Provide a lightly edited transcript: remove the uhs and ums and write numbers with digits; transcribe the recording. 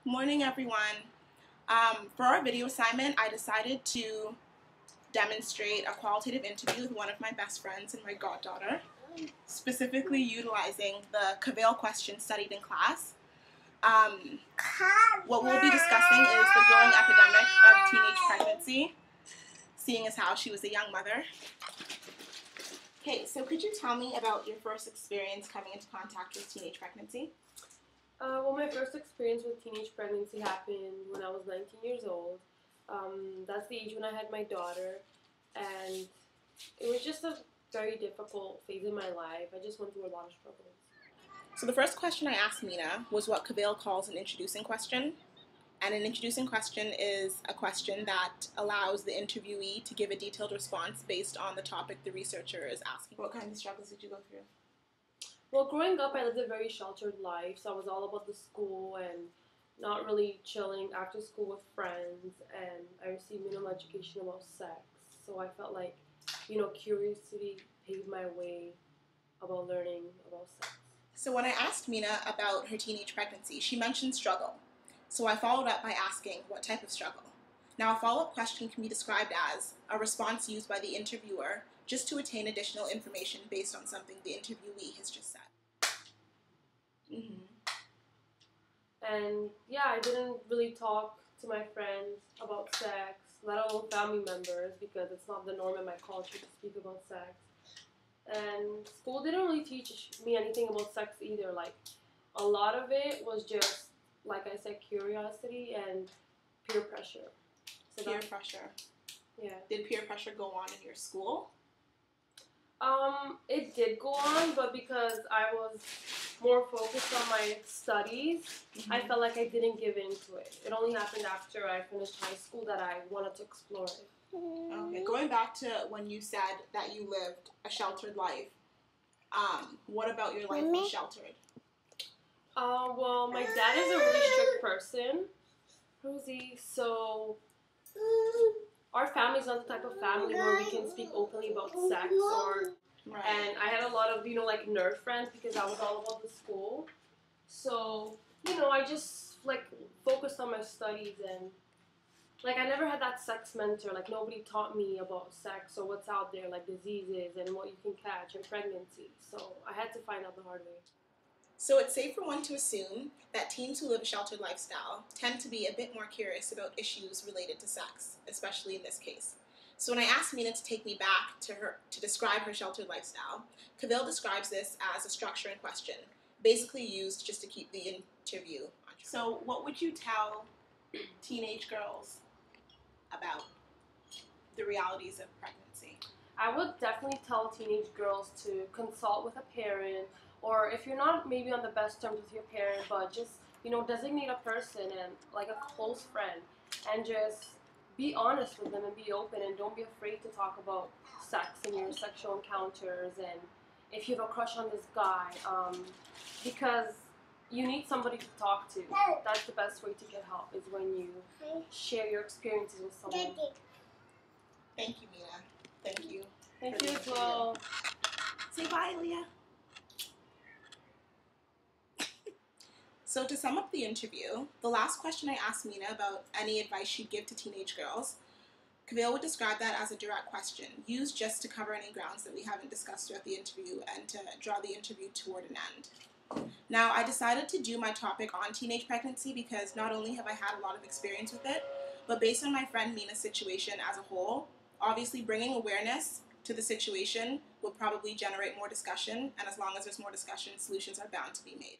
Morning, everyone. For our video assignment, I decided to demonstrate a qualitative interview with one of my best friends and my goddaughter, specifically utilizing the Kvale Questions studied in class. What we'll be discussing is the growing epidemic of teenage pregnancy, seeing as how she was a young mother. Okay, so could you tell me about your first experience coming into contact with teenage pregnancy? Well, my first experience with teenage pregnancy happened when I was 19 years old. That's the age when I had my daughter, and it was just a very difficult phase in my life. I just went through a lot of struggles. So the first question I asked Mina was what Kvale calls an introducing question. And an introducing question is a question that allows the interviewee to give a detailed response based on the topic the researcher is asking. What kinds of struggles did you go through? Well, growing up, I lived a very sheltered life, so I was all about the school and not really chilling after school with friends, and I received minimal education about sex, so I felt like, curiosity paved my way about learning about sex. So when I asked Mina about her teenage pregnancy, she mentioned struggle. So I followed up by asking what type of struggle. Now a follow-up question can be described as a response used by the interviewer just to attain additional information based on something the interviewee has just said. And yeah, I didn't really talk to my friends about sex, let alone family members, because it's not the norm in my culture to speak about sex. And school didn't really teach me anything about sex either. Like, a lot of it was just, like I said, curiosity and peer pressure. Peer pressure. Yeah. Did peer pressure go on in your school? It did go on, but because I was more focused on my studies, I felt like I didn't give into it. It only happened after I finished high school that I wanted to explore it. Okay, going back to when you said that you lived a sheltered life, what about your life was sheltered? Well, my dad is a really strict person, Rosie, so our family's not the type of family where we can speak openly about sex Right. And I had a lot of, nerd friends because I was all about the school. So, I just, focused on my studies and, I never had that sex mentor. Nobody taught me about sex or what's out there, diseases and what you can catch and pregnancy. So I had to find out the hard way. So it's safe for one to assume that teens who live a sheltered lifestyle tend to be a bit more curious about issues related to sex, especially in this case. So when I asked Mina to take me back to her to describe her sheltered lifestyle, Kvale describes this as a structure in question, basically used just to keep the interview on track. So what would you tell teenage girls about the realities of pregnancy? I would definitely tell teenage girls to consult with a parent, or if you're not maybe on the best terms with your parent, but just, designate a person and a close friend and just be honest with them and be open and don't be afraid to talk about sex and your sexual encounters and if you have a crush on this guy, because you need somebody to talk to. That's the best way to get help, is when you share your experiences with someone. Thank you, Mina. Thank you. Thank you as well. Say bye, Leah. So to sum up the interview, the last question I asked Mina about any advice she'd give to teenage girls, Kvale would describe that as a direct question, used just to cover any grounds that we haven't discussed throughout the interview and to draw the interview toward an end. Now, I decided to do my topic on teenage pregnancy because not only have I had a lot of experience with it, but based on my friend Mina's situation as a whole, obviously bringing awareness to the situation would probably generate more discussion, and as long as there's more discussion, solutions are bound to be made.